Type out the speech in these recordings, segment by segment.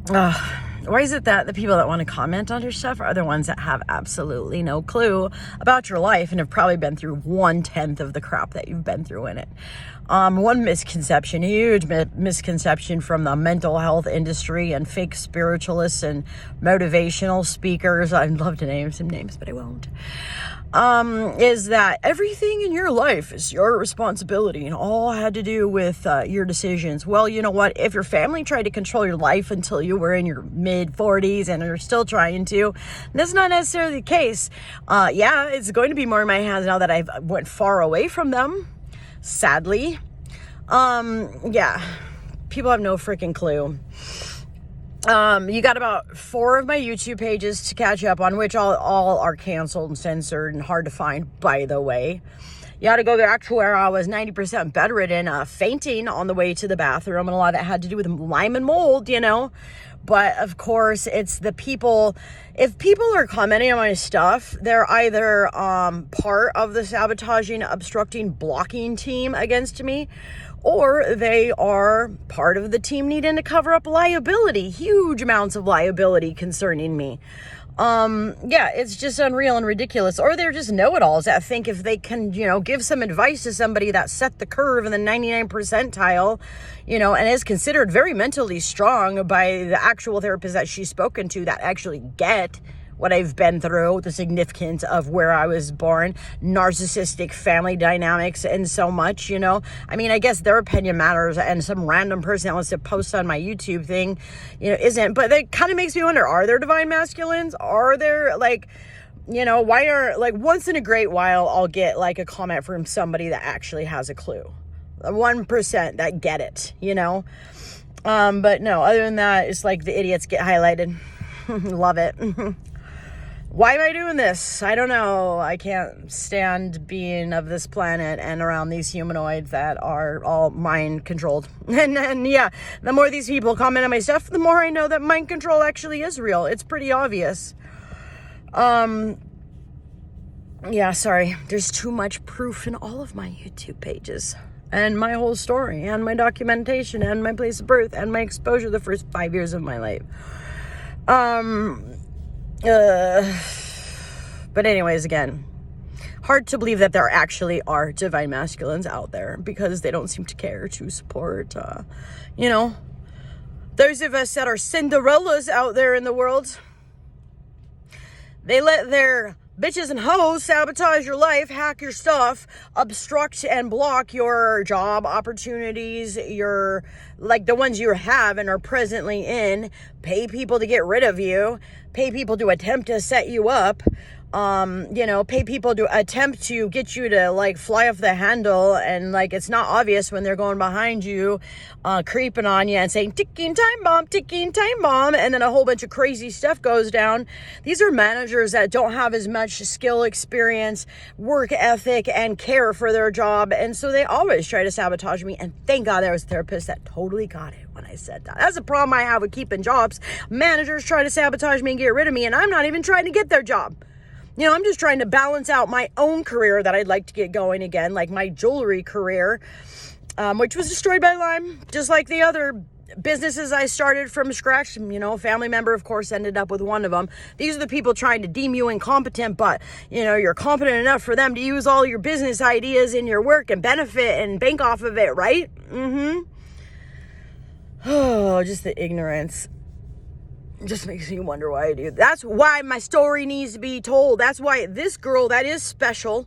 Why is it that the people that want to comment on your stuff are the ones that have absolutely no clue about your life and have probably been through 1/10 of the crap that you've been through in it? One misconception, huge misconception from the mental health industry and fake spiritualists and motivational speakers. I'd love to name some names, but I won't. Is that everything in your life is your responsibility and all had to do with your decisions. Well, you know what? If your family tried to control your life until you were in your mid-40s and are still trying to, that's not necessarily the case. Yeah, it's going to be more in my hands now that I've went far away from them, sadly. Yeah, people have no freaking clue. You got about 4 of my YouTube pages to catch up on, which all are canceled and censored and hard to find, by the way. You got to go back to where I was 90% bedridden, fainting on the way to the bathroom, and a lot of that had to do with Lyme and mold, you know. But of course, it's the people. If people are commenting on my stuff, they're either part of the sabotaging, obstructing, blocking team against me, or they are part of the team needing to cover up liability, huge amounts of liability concerning me. Yeah, it's just unreal and ridiculous. Or they're just know-it-alls that think if they can, give some advice to somebody that set the curve in the 99 percentile, and is considered very mentally strong by the actual therapist that she's spoken to that actually get what I've been through, the significance of where I was born, narcissistic family dynamics, and so much, I mean, I guess their opinion matters, and some random person that wants to post on my YouTube thing, isn't. But that kind of makes me wonder, are there divine masculines? Are there, why are, once in a great while, I'll get, a comment from somebody that actually has a clue. 1% that get it, But no, other than that, it's like the idiots get highlighted. Love it. Why am I doing this? I don't know. I can't stand being of this planet and around these humanoids that are all mind controlled. And yeah, the more these people comment on my stuff, the more I know that mind control actually is real. It's pretty obvious. Yeah, sorry. There's too much proof in all of my YouTube pages and my whole story and my documentation and my place of birth and my exposure the first 5 years of my life. But anyways, again, hard to believe that there actually are divine masculines out there because they don't seem to care to support, those of us that are Cinderellas out there in the world. They let their bitches and hoes sabotage your life, hack your stuff, obstruct and block your job opportunities, your, the ones you have and are presently in, pay people to get rid of you, pay people to attempt to set you up, pay people to attempt to get you to fly off the handle, and it's not obvious when they're going behind you, creeping on you and saying ticking time bomb, and then a whole bunch of crazy stuff goes down. These are managers that don't have as much skill, experience, work ethic, and care for their job, and so they always try to sabotage me. And thank God there was a therapist that totally got it when I said that. That's a problem I have with keeping jobs. Managers try to sabotage me and get rid of me, and I'm not even trying to get their job. I'm just trying to balance out my own career that I'd like to get going again, like my jewelry career, which was destroyed by Lyme, just like the other businesses I started from scratch. A family member, of course, ended up with one of them. These are the people trying to deem you incompetent, but, you're competent enough for them to use all your business ideas in your work and benefit and bank off of it, right? Oh, just the ignorance. Just makes me wonder why I do. That's why my story needs to be told. That's why this girl that is special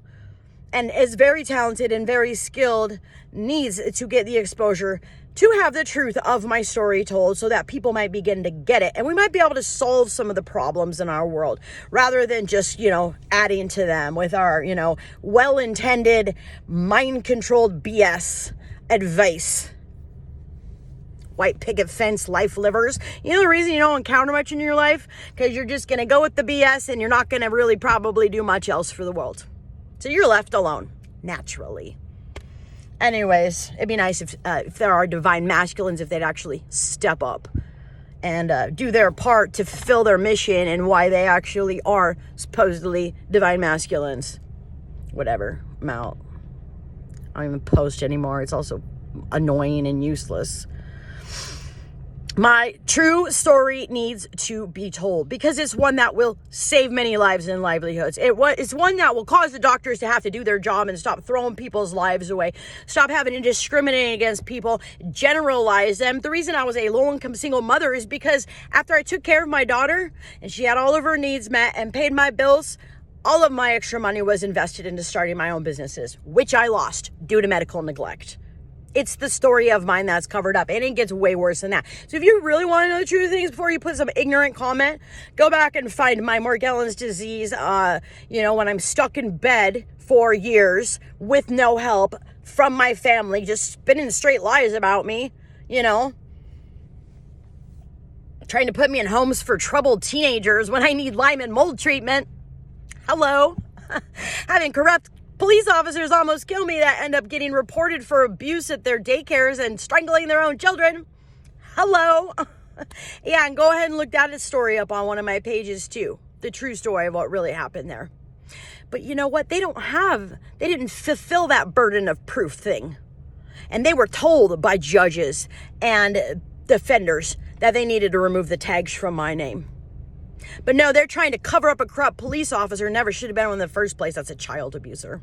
and is very talented and very skilled needs to get the exposure to have the truth of my story told, so that people might begin to get it, and we might be able to solve some of the problems in our world rather than just, adding to them with our, well-intended, mind-controlled BS advice. White picket fence life livers. The reason you don't encounter much in your life? Because you're just going to go with the BS and you're not going to really probably do much else for the world. So you're left alone, naturally. Anyways, it'd be nice if there are divine masculines, if they'd actually step up and do their part to fulfill their mission and why they actually are supposedly divine masculines. Whatever, I'm out. I don't even post anymore. It's also annoying and useless. My true story needs to be told because it's one that will save many lives and livelihoods. It's one that will cause the doctors to have to do their job and stop throwing people's lives away. Stop having to discriminate against people, generalize them. The reason I was a low-income single mother is because after I took care of my daughter and she had all of her needs met and paid my bills, all of my extra money was invested into starting my own businesses, which I lost due to medical neglect. It's the story of mine that's covered up, and it gets way worse than that. So if you really want to know the truth of things before you put some ignorant comment, go back and find my Morgellons disease, when I'm stuck in bed for years with no help from my family, just spinning straight lies about me, trying to put me in homes for troubled teenagers when I need Lyme and mold treatment. Hello. Having corrupt police officers almost kill me that end up getting reported for abuse at their daycares and strangling their own children. Hello. Yeah, and go ahead and look that story up on one of my pages too. The true story of what really happened there. But you know what? They didn't fulfill that burden of proof thing. And they were told by judges and defenders that they needed to remove the tags from my name. But no, they're trying to cover up a corrupt police officer. Never should have been one in the first place. That's a child abuser.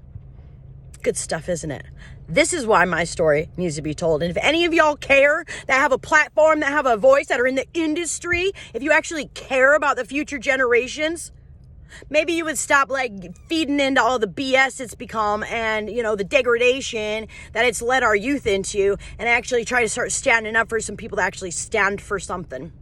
Good stuff, isn't it? This is why my story needs to be told. And if any of y'all care, that have a platform, that have a voice, that are in the industry, if you actually care about the future generations, maybe you would stop feeding into all the BS it's become and, the degradation that it's led our youth into, and actually try to start standing up for some people that actually stand for something.